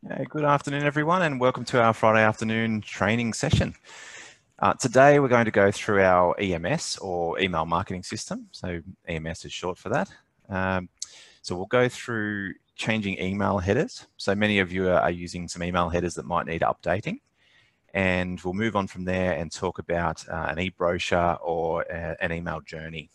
Good afternoon, everyone, and welcome to our Friday afternoon training session. Today, we're going to go through our EMS, or email marketing system. So EMS is short for that. So we'll go through changing email headers. So many of you are using some email headers that might need updating. And we'll move on from there and talk about an eBrochure or an email journey.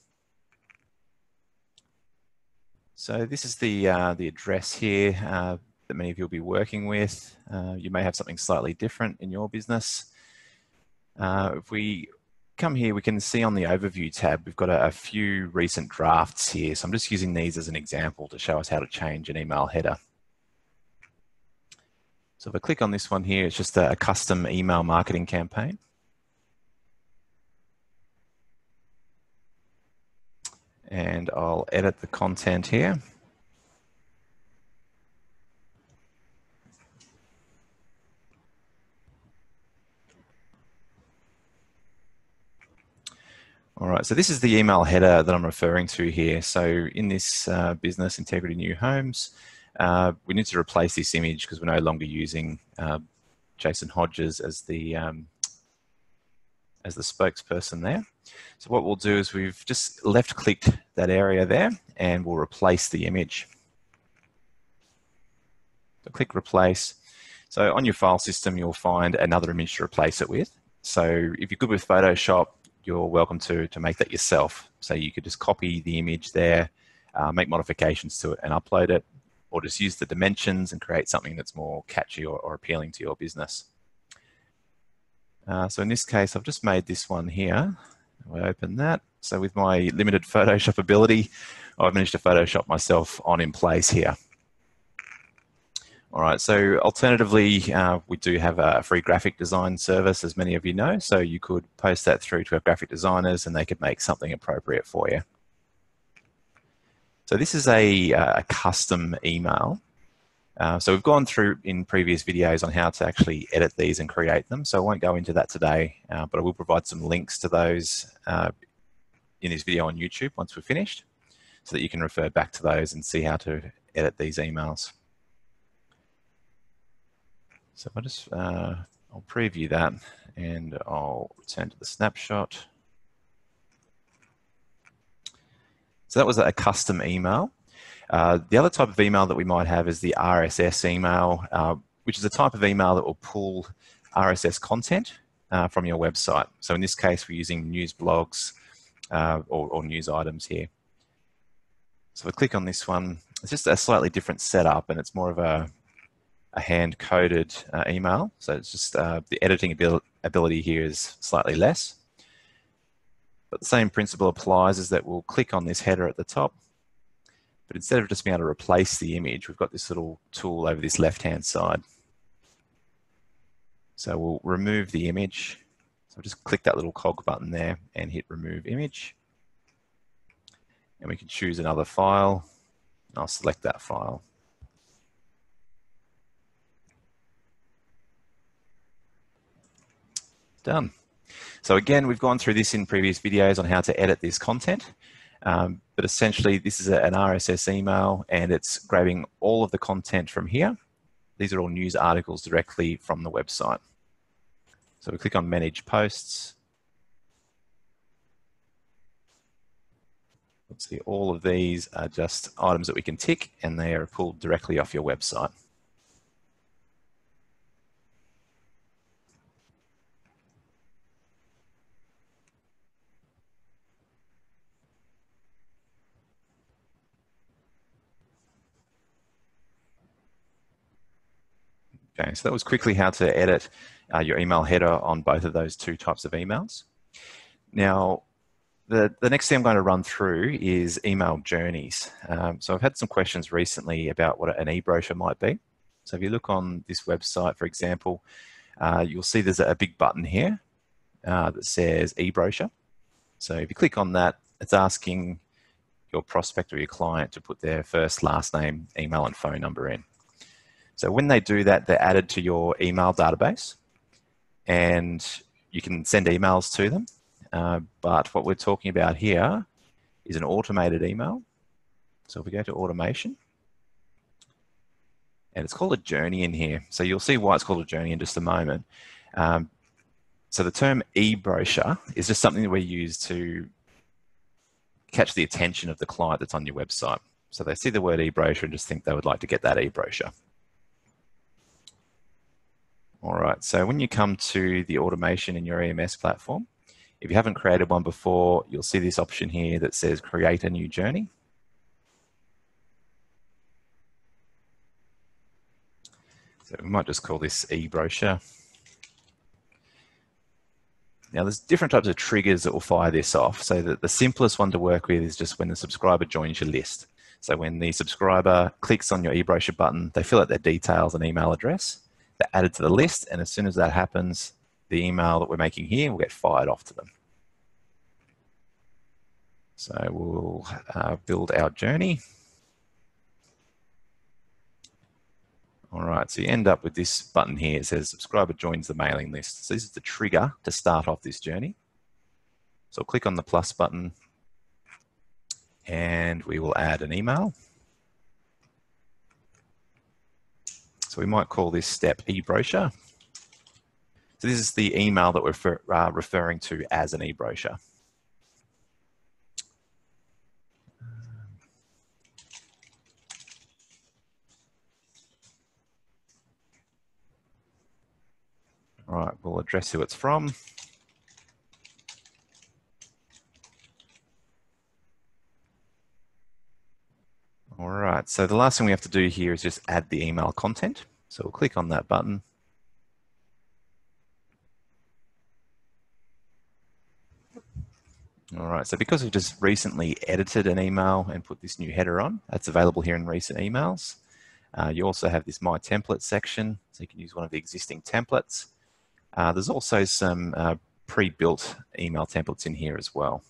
So this is the address here that many of you will be working with. You may have something slightly different in your business. If we come here, we can see on the overview tab, we've got a few recent drafts here. So I'm just using these as an example to show us how to change an email header. So if I click on this one here, it's just a custom email marketing campaign. And I'll edit the content here. All right, so this is the email header that I'm referring to here. So in this business, Integrity New Homes, we need to replace this image because we're no longer using Jason Hodges as the spokesperson there. So what we'll do is we've just left-clicked that area there, and we'll replace the image. So click Replace. So on your file system, you'll find another image to replace it with. So if you're good with Photoshop, you're welcome to make that yourself. So you could just copy the image there, make modifications to it and upload it, or just use the dimensions and create something that's more catchy or appealing to your business. So in this case, I've just made this one here. I open that. So with my limited Photoshop ability, I've managed to Photoshop myself on in place here. All right, so alternatively, we do have a free graphic design service, as many of you know, so you could post that through to our graphic designers and they could make something appropriate for you. So this is a custom email. So we've gone through in previous videos on how to actually edit these and create them, so I won't go into that today, but I will provide some links to those in this video on YouTube once we're finished, so that you can refer back to those and see how to edit these emails. So if I just, I'll preview that and I'll return to the snapshot. So that was a custom email. The other type of email that we might have is the RSS email, which is a type of email that will pull RSS content from your website. So in this case, we're using news blogs or news items here. So if I click on this one, it's just a slightly different setup, and it's more of a hand-coded email. So it's just the editing ability here is slightly less. But the same principle applies, is that we'll click on this header at the top, but instead of just being able to replace the image, we've got this little tool over this left-hand side. So we'll remove the image. So I'll just click that little cog button there and hit Remove Image. And we can choose another file. I'll select that file. Done. So again, we've gone through this in previous videos on how to edit this content, but essentially this is an RSS email and it's grabbing all of the content from here. These are all news articles directly from the website. So we click on Manage Posts. Let's see, all of these are just items that we can tick and they are pulled directly off your website. Okay, so that was quickly how to edit your email header on both of those two types of emails. Now, the next thing I'm going to run through is email journeys. So I've had some questions recently about what an eBrochure might be. So if you look on this website, for example, you'll see there's a big button here that says eBrochure. So if you click on that, it's asking your prospect or your client to put their first, last name, email, and phone number in. So when they do that, they're added to your email database and you can send emails to them. But what we're talking about here is an automated email. So if we go to automation, And it's called a journey in here. So you'll see why it's called a journey in just a moment. So the term eBrochure is just something that we use to catch the attention of the client that's on your website. So they see the word eBrochure and just think they would like to get that eBrochure. All right, so when you come to the automation in your EMS platform, if you haven't created one before, you'll see this option here that says create a new journey. So we might just call this eBrochure. Now there's different types of triggers that will fire this off. So that the simplest one to work with is just when the subscriber joins your list. So when the subscriber clicks on your eBrochure button, they fill out their details and email address, they're added to the list, and as soon as that happens, the email that we're making here will get fired off to them. So we'll build our journey. All right, so you end up with this button here. It says subscriber joins the mailing list. So this is the trigger to start off this journey. So I'll click on the plus button and we will add an email. So we might call this step eBrochure. So this is the email that we're referring to as an eBrochure. All right, we'll address who it's from. All right, so the last thing we have to do here is just add the email content. So we'll click on that button. All right, so because we've just recently edited an email and put this new header on, that's available here in recent emails. You also have this My Template section, so you can use one of the existing templates. There's also some pre-built email templates in here as well.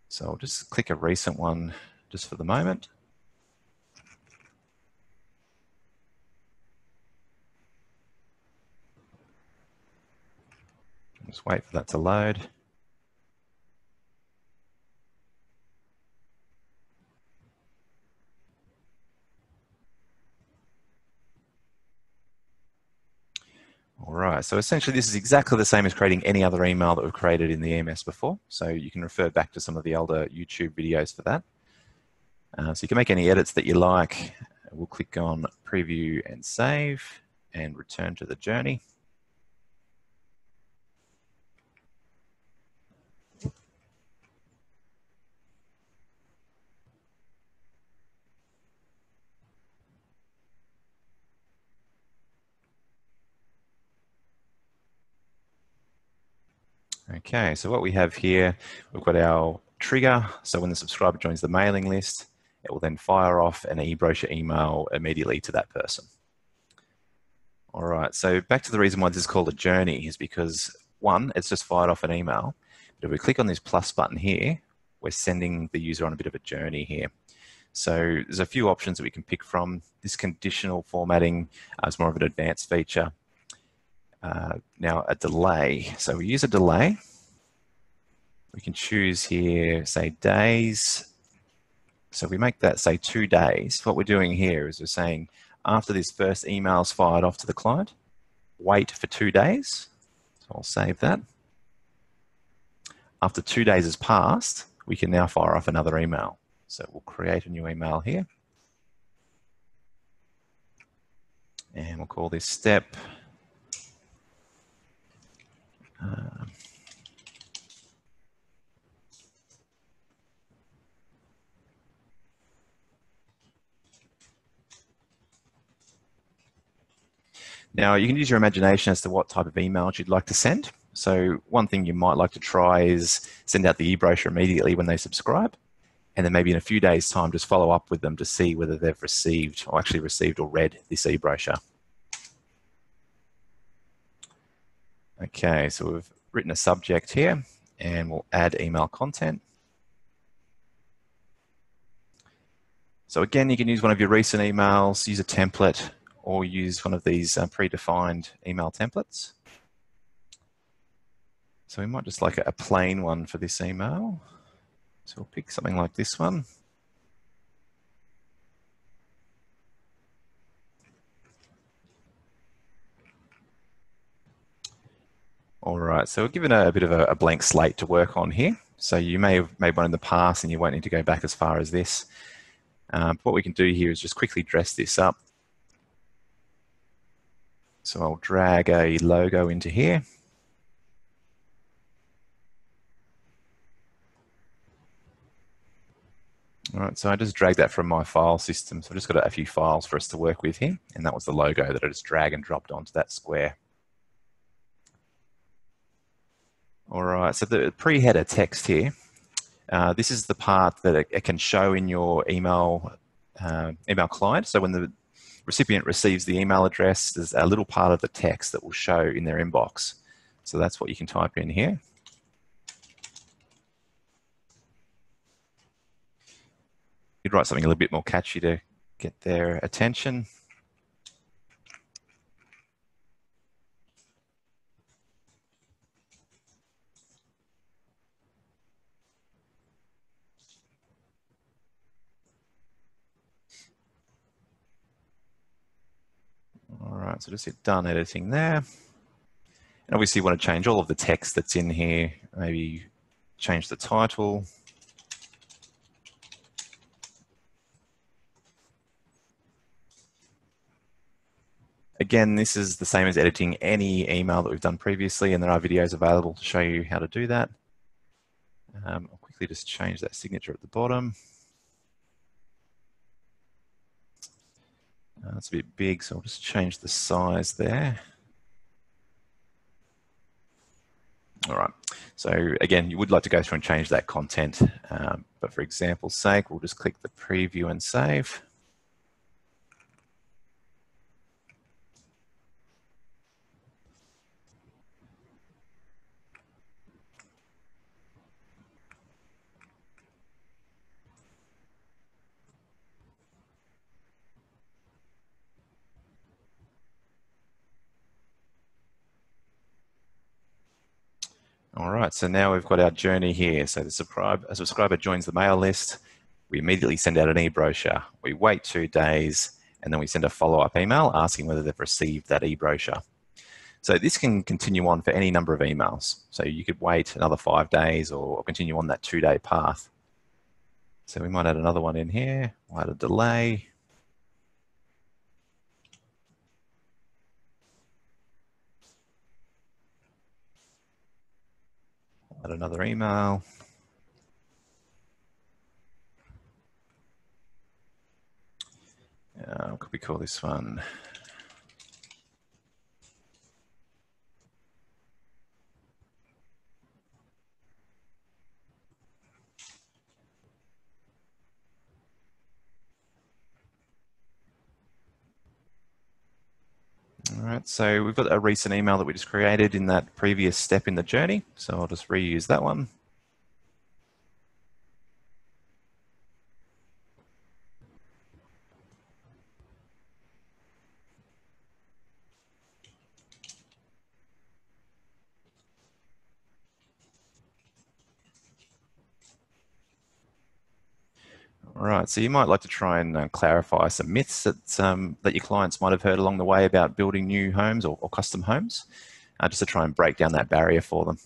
So I'll just click a recent one just for the moment. Just wait for that to load. All right, so essentially this is exactly the same as creating any other email that we've created in the EMS before. So you can refer back to some of the older YouTube videos for that. So you can make any edits that you like. We'll click on preview and save and return to the journey. Okay, so what we have here, we've got our trigger. So when the subscriber joins the mailing list, it will then fire off an eBrochure email immediately to that person. All right, so back to the reason why this is called a journey is because one, it's just fired off an email. But if we click on this plus button here, we're sending the user on a bit of a journey here. So there's a few options that we can pick from. This conditional formatting is more of an advanced feature. Now a delay. So we use a delay. We can choose here, say days. So we make that say 2 days. What we're doing here is we're saying after this first email is fired off to the client, wait for 2 days. So I'll save that. After 2 days has passed, we can now fire off another email. So we'll create a new email here. And we'll call this step Now, you can use your imagination as to what type of emails you'd like to send. So one thing you might like to try is send out the eBrochure immediately when they subscribe, and then maybe in a few days' time, just follow up with them to see whether they've received or actually received or read this eBrochure. Okay, so we've written a subject here, and we'll add email content. So again, you can use one of your recent emails, use a template, or use one of these predefined email templates. So we might just like a plain one for this email. So we'll pick something like this one. All right, so we're given a bit of a blank slate to work on here. So you may have made one in the past and you won't need to go back as far as this. What we can do here is just quickly dress this up. So I'll drag a logo into here. All right, so I just dragged that from my file system. So I've just got a few files for us to work with here. And that was the logo that I just drag and dropped onto that square. All right, so the pre-header text here, this is the part that it can show in your email client. So when the recipient receives the email address, there's a little part of the text that will show in their inbox. So that's what you can type in here. You'd write something a little bit more catchy to get their attention. All right, so just hit done editing there. And obviously you want to change all of the text that's in here, maybe change the title. Again, this is the same as editing any email that we've done previously, and there are videos available to show you how to do that. I'll quickly just change that signature at the bottom. It's a bit big, so I'll just change the size there. All right, so again, you would like to go through and change that content, but for example's sake, we'll just click the preview and save. All right, so now we've got our journey here. So a subscriber joins the mail list. We immediately send out an e-brochure. We wait 2 days, and then we send a follow-up email asking whether they've received that e-brochure. So this can continue on for any number of emails. So you could wait another 5 days or continue on that 2-day path. So we might add another one in here. We'll add a delay. Add another email. What could we call this one? All right, so we've got a recent email that we just created in that previous step in the journey. So I'll just reuse that one. All right, so you might like to try and clarify some myths that your clients might have heard along the way about building new homes or custom homes, just to try and break down that barrier for them.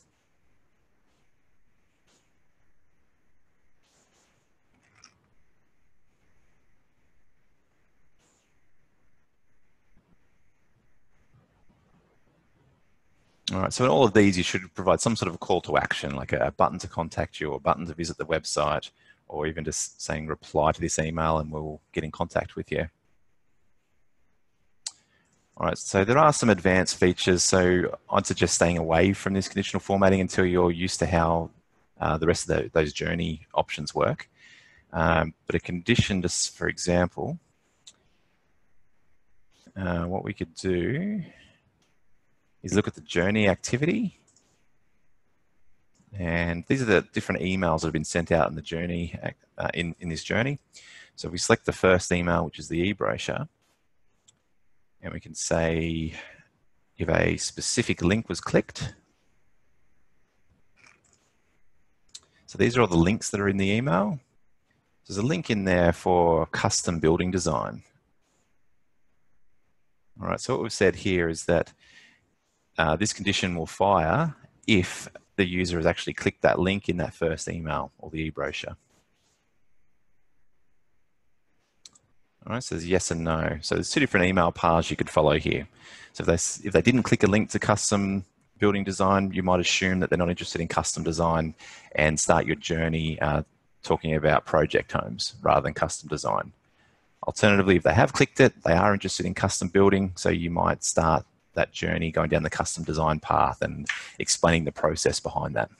All right, so in all of these, you should provide some sort of a call to action, like a button to contact you or a button to visit the website, or even just saying reply to this email and we'll get in contact with you. All right, so there are some advanced features, so I'd suggest staying away from this conditional formatting until you're used to how the rest of those journey options work. But a condition, just for example, what we could do is look at the journey activity. And these are the different emails that have been sent out in the journey, in this journey. So if we select the first email, which is the e-brochure, and we can say if a specific link was clicked. So these are all the links that are in the email. There's a link in there for custom building design. All right, so what we've said here is that this condition will fire if the user has actually clicked that link in that first email or the eBrochure. All right, so there's yes and no. So there's two different email paths you could follow here. So if they didn't click a link to custom building design, you might assume that they're not interested in custom design and start your journey talking about project homes rather than custom design. Alternatively, if they have clicked it, they are interested in custom building, so you might start that journey going down the custom design path and explaining the process behind that.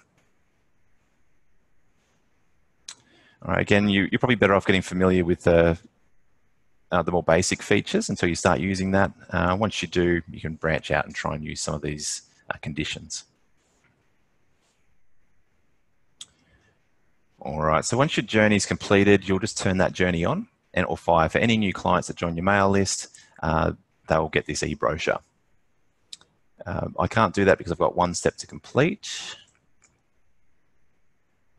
All right, again, you're probably better off getting familiar with the more basic features until you start using that. Once you do, you can branch out and try and use some of these conditions. All right, so once your journey is completed, you'll just turn that journey on and it will fire for any new clients that join your mail list. They will get this eBrochure. I can't do that because I've got one step to complete.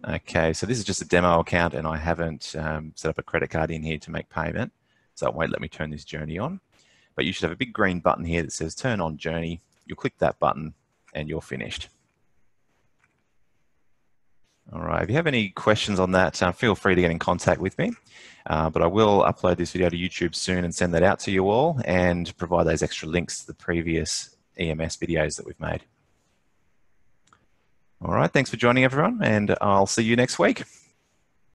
Okay, so this is just a demo account and I haven't set up a credit card in here to make payment. So it won't let me turn this journey on. But you should have a big green button here that says turn on journey. You'll click that button and you're finished. All right, if you have any questions on that, feel free to get in contact with me. But I will upload this video to YouTube soon and send that out to you all and provide those extra links to the previous EMS videos that we've made. All right, thanks for joining everyone and I'll see you next week.